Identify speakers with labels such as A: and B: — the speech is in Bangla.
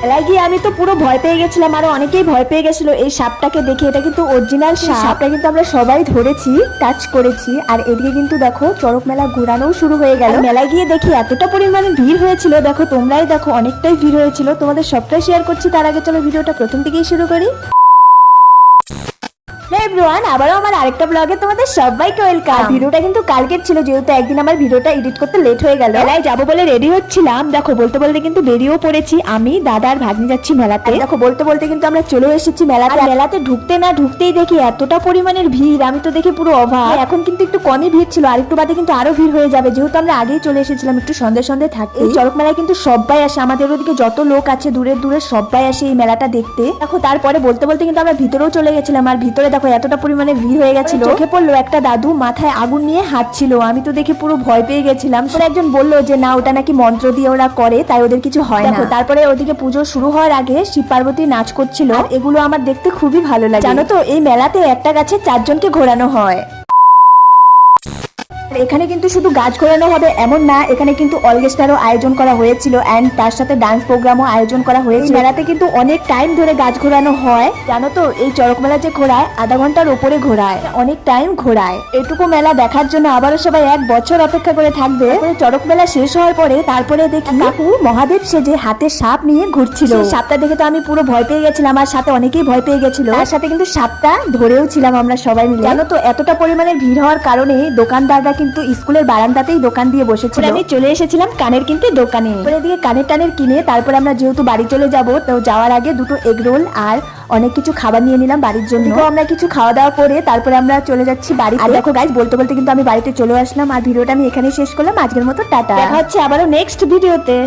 A: মেলায় গিয়ে আমি তো পুরো ভয় পেয়ে গেছিলাম, আরো অনেকেই ভয় পেয়ে গেছিল এই সাপটাকে দেখে। এটা কিন্তু অরিজিনাল সাপটা কিন্তু আমরা সবাই ধরেছি, টাচ করেছি। আর এদিকে কিন্তু দেখো চড়ক মেলা ঘোরানো শুরু হয়ে গেল। মেলায় গিয়ে দেখি এতটা পরিমাণে ভিড় হয়েছিল, দেখো তোমরাই দেখো অনেকটাই ভিড় হয়েছিল। তোমাদের সবটাই শেয়ার করছি, তার আগে চলো ভিডিওটা প্রথম থেকেই শুরু করি। এভরিওয়ান, আবারও আমার আরেকটা ব্লগে তোমাদের সবাইকে ওয়েলকাম। ভিডিওটা কিন্তু কালকের ছিল, যেহেতু একদিন আমার ভিডিওটা এডিট করতে লেট হয়ে গেল। মেলায় যাবো বলে রেডি হচ্ছিলাম, দেখো বলতে বলতে কিন্তু বেরিয়েও পড়েছি। আমি, দাদা আর ভাগ্নি যাচ্ছি মেলাতে। দেখো বলতে বলতে কিন্তু আমরা চলে এসেছি মেলাতে। মেলাতে ঢুকতে না ঢুকতেই দেখি এতটা পরিমাণের ভিড়, আমি তো দেখে পুরো অবাক। এখন কিন্তু একটু কমই ভিড় ছিল, আর একটু বাদে কিন্তু আরো ভিড় হয়ে যাবে, যেহেতু আমরা আগেই চলে এসেছিলাম একটু সন্ধ্যে সন্ধ্যে থাকতে। এই চড়ক মেলায় কিন্তু সবাই আসে, আমাদের ওদিকে যত লোক আছে দূরের দূরে সবাই আসে এই মেলাটা দেখতে। দেখো তারপরে বলতে বলতে কিন্তু আমরা ভিতরেও চলে গেছিলাম, আর ভিতরে দেখো এতটা পরিমাণে ভিড় হয়ে গেছিল। চোখে পড়লো একটা দাদু মাথায় আগুন নিয়ে হাঁটছিল, আমি তো দেখে পুরো ভয় পেয়ে গেছিলাম। পরে একজন বললো যে না, ওটা নাকি মন্ত্র দিয়ে ওরা করে, তাই ওদের কিছু হয় না। তারপরে ওদিকে পুজো শুরু হওয়ার আগে শিব পার্বতী নাচ করছিল, এগুলো আমার দেখতে খুবই ভালো লাগে। জানো তো এই মেলাতে একটা গাছে 4 জনকে ঘোরানো হয়। এখানে কিন্তু শুধু গাছ ঘোরানো হবে এমন না, এখানে কিন্তু অর্কেস্ট্রারও আয়োজন করা হয়েছিল, এন্ড তার সাথে ডান্স প্রোগ্রামও আয়োজন করা হয়েছিল। মেলাতে কিন্তু অনেক টাইম ধরে গাছ ঘোরানো হয়। জানো তো এই চড়ক মেলা যে ঘোরায় আধা ঘন্টার উপরে ঘোরায়, অনেক টাইম ঘোরায়। এটুকু মেলা দেখার জন্য আবারও সবাই 1 বছর অপেক্ষা করে থাকবে। চড়ক মেলা শেষ হওয়ার পরে তারপরে দেখি কাকু মহাদেব সেজে হাতে সাপ নিয়ে ঘুরছিল। সাপটা দেখে তো আমি পুরো ভয় পেয়ে গেছিলাম, আর সাথে অনেকেই ভয় পেয়ে গেছিল। তার সাথে কিন্তু সাপটা ধরেও ছিলাম আমরা সবাই মিলে। জানো তো এতটা পরিমাণে ভিড় হওয়ার কারণে দোকানদাররা কিন্তু স্কুলের বারান্দাতেই দোকান দিয়ে বসেছিল। আমি চলে এসেছিলাম কানের কিনতে দোকানে। পরে দিয়ে কানের টানের কিনে তারপরে আমরা যেহেতু বাড়ি চলে যাব, তো যাওয়ার আগে 2টো এগ রোল আর অনেক কিছু খাবার নিয়ে নিলাম বাড়ির জন্য। আমরা কিছু খাওয়া দাওয়া করে তারপরে আমরা চলে যাচ্ছি বাড়ি। আর দেখো গাইস, বলতে বলতে কিন্তু আমি বাড়িতে চলে আসলাম, আর ভিডিওটা আমি এখানেই শেষ করলাম। আজকের মতো টাটা, দেখা হচ্ছে আবারও নেক্সট ভিডিওতে।